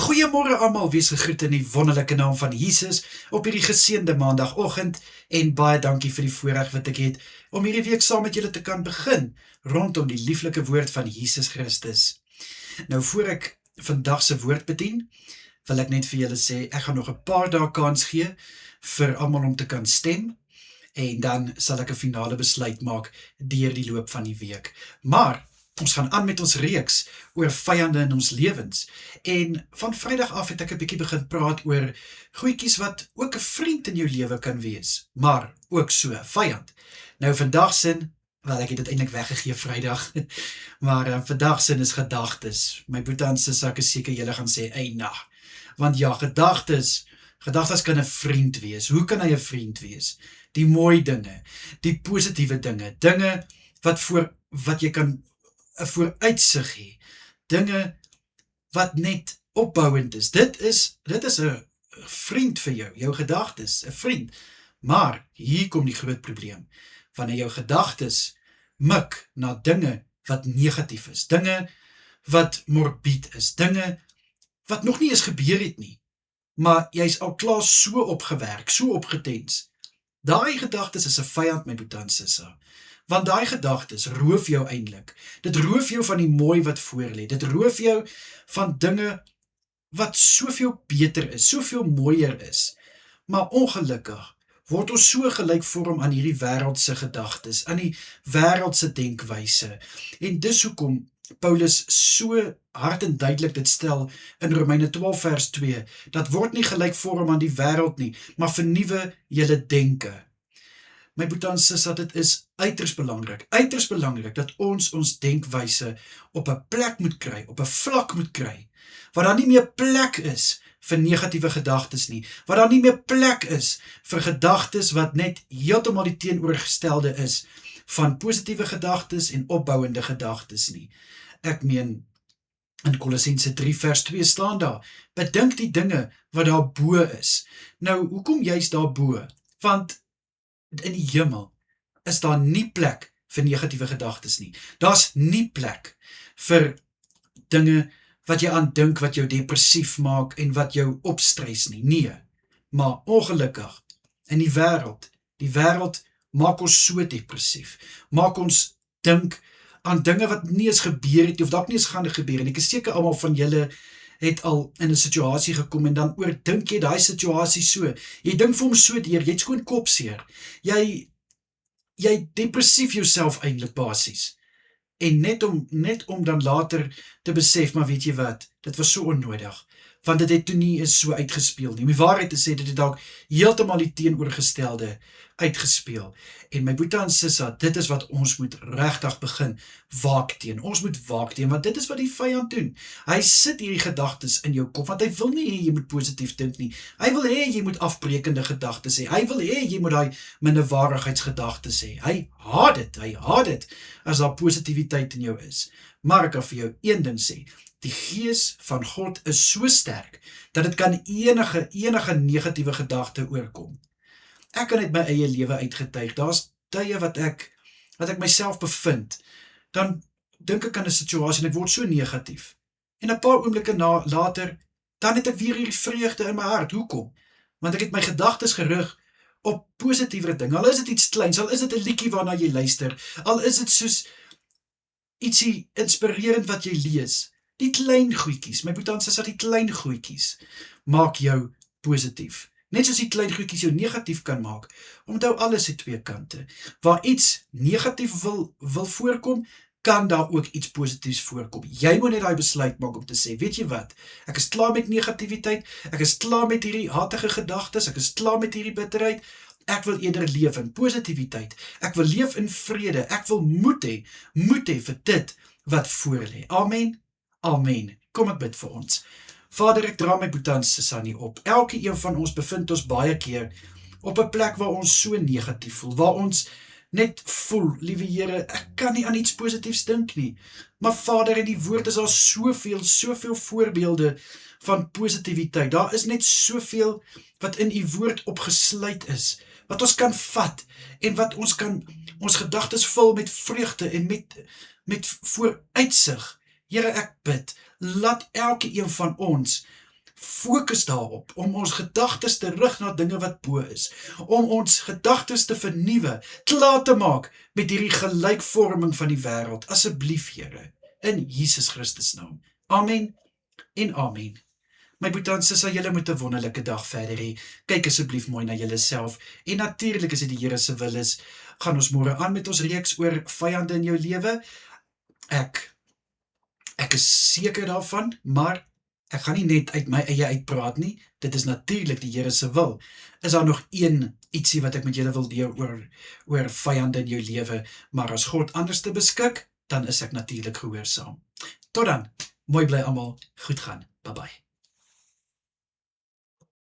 Goeiemôre almal, wees gegroet in die wonderlike naam van Jesus op hierdie geseënde maandagoggend en baie dankie vir die voorreg wat ek het om hierdie week saam met julle te kan begin rondom die lieflike woord van Jesus Christus. Nou voor ek vandag se woord bedien, wil ek net vir julle sê, ek gaan nog 'n paar dae kans gee vir almal om te kan stem en dan sal ek 'n finale besluit maak deur die loop van die week. Maar ons gaan aan met ons reeks oor vyande in ons lewens. En van Vrydag af het ek 'n bietjie begin praat oor goetjies wat ook 'n vriend in jou lewe kan wees, maar ook so 'n vyand. Nou vandag sin, wel ek het dit eintlik weggegee Vrydag, maar vandag sin is gedagtes. My boetie en sussie, ek is seker julle gaan sê, eina. Want ja, gedagtes kan 'n vriend wees. Hoe kan hy 'n vriend wees? Die mooi dinge, die positiewe dinge wat jy kan 'n vooruitsig hê, dinge wat net opbouend is. Dit is 'n vriend vir jou gedagtes, 'n vriend. Maar hier kom die groot probleem. Wanneer jou gedagtes mik na dinge wat negatief is, dinge wat morbied is, dinge wat nog nie eens gebeur het nie, maar jy's al klaar so opgewerk, so opgetens. Daai gedagtes is 'n vyand, my boetie en sussie. Want daai gedagtes roof jou eintlik. Dit roof jou van die mooi wat voorlê. Dit roof jou van dinge wat soveel beter is, soveel mooier is. Maar ongelukkig word ons so gelykvorm aan hierdie wêreldse gedagtes, aan die wêreldse denkwyse. En dis hoekom Paulus so hard en duidelik dit stel in Romeine 12 vers 2, dat word nie gelykvorm aan die wêreld nie, maar vernuwe julle denke. My boetie en sussie, dit is uiters belangrik dat ons denkwyse op 'n plek moet kry, op 'n vlak moet kry, waar daar nie meer plek is vir negatiewe gedagtes nie, waar daar nie meer plek is vir gedagtes wat net heeltemal die teenoorgestelde is van positiewe gedagtes en opbouende gedagtes nie. Ek meen, in Kolossense 3 vers 2 staan daar, bedink die dinge wat daar bo is. Nou, hoekom juist daar bo? Want in die hemel is daar nie plek vir negatiewe gedagtes nie. Daar's nie plek vir dinge wat jy aan dink, wat jou depressief maak en wat jou opstres nie. Nee, maar ongelukkig in die wêreld maak ons so depressief, maak ons dink aan dinge wat nie eens gebeur het, of dalk nie eens gaan gebeur, en ek is seker almal van julle het al in 'n situasie gekom, en dan oordink jy daai situasie so, jy dink vir hom so deur, jy het skoon kopseer, jy depressief jouself eintlik basies, en net om dan later te besef, maar weet jy wat, dit was so onnodig, want dit het toe nie eens so uitgespeel nie. Om die waarheid te sê, dit het dalk heeltemal die teenoorgestelde uitgespeel. En my boetie en sussie, dit is wat ons moet regtig begin waak teen. Ons moet waak teen, want dit is wat die vyand doen. Hy sit hierdie gedagtes in jou kop, want hy wil nie hê jy moet positief dink nie. Hy wil hê jy moet afbreekende gedagtes hê. Hy wil hê jy moet daai minderwaardigheidsgedagtes hê. Hy haat dit as daar positiwiteit in jou is. Maar ek kan vir jou een ding sê, die gees van God is so sterk, dat dit kan enige negatiewe gedagte oorkom. Ek kan uit my eie lewe uitgetuig, daar's tye wat ek myself bevind, dan dink ek aan 'n situasie en ek word so negatief. En 'n paar oomblikke later, dan het ek weer hierdie vreugde in my hart. Hoekom? Want ek het my gedagtes gerig op positiewe dinge, al is dit iets kleins, al is dit 'n liedjie waarna jy luister, al is dit soos ietsie inspirerend wat jy lees. Die klein goedjies, my boetie en sussie, die klein goedjies maak jou positief. Net soos die klein goedjies jou negatief kan maak. Onthou, alles het twee kante. Waar iets negatief wil voorkom, kan daar ook iets positiefs voorkom. Jy moet net daai besluit maak om te sê, weet jy wat, ek is klaar met negativiteit, ek is klaar met hierdie hatige gedagtes, ek is klaar met hierdie bitterheid, ek wil eerder leef in positiwiteit, ek wil leef in vrede, ek wil moed hê vir dit wat voor lê. Amen. Amen. Kom ek bid vir ons. Vader, ek dra my boetie en sussie op. Elke een van ons bevind ons baie keer op 'n plek waar ons so negatief voel, waar ons net voel, liewe Here, ek kan nie aan iets positiefs dink nie. Maar Vader, in die woord is daar soveel voorbeelde van positiwiteit. Daar is net soveel wat in u woord opgesluit is, wat ons kan vat, en wat ons gedagtes vul met vreugde en met vooruitsig. Here, ek bid, laat elke een van ons fokus daarop, om ons gedagtes te rig na dinge wat bo is, om ons gedagtes te vernuwe, klaar te maak met hierdie gelykvorming van die wêreld, asseblief Here, in Jesus Christus naam. Amen en amen. My boetans, sal julle moet 'n wonderlike dag verder hê. Kyk asseblief mooi na julleself, en natuurlik as dit die Here se wil is, gaan ons môre aan met ons reeks oor vyande in jou lewe. Ek is seker daarvan, maar ek gaan nie net uit my eie uitpraat nie, dit is natuurlik die Here se wil. Is daar nog ietsie wat ek met julle wil deel oor vyande in jou lewe, maar as God anders te beskik, dan is ek natuurlik gehoorsaam. Tot dan, mooi bly almal, goed gaan, bye bye.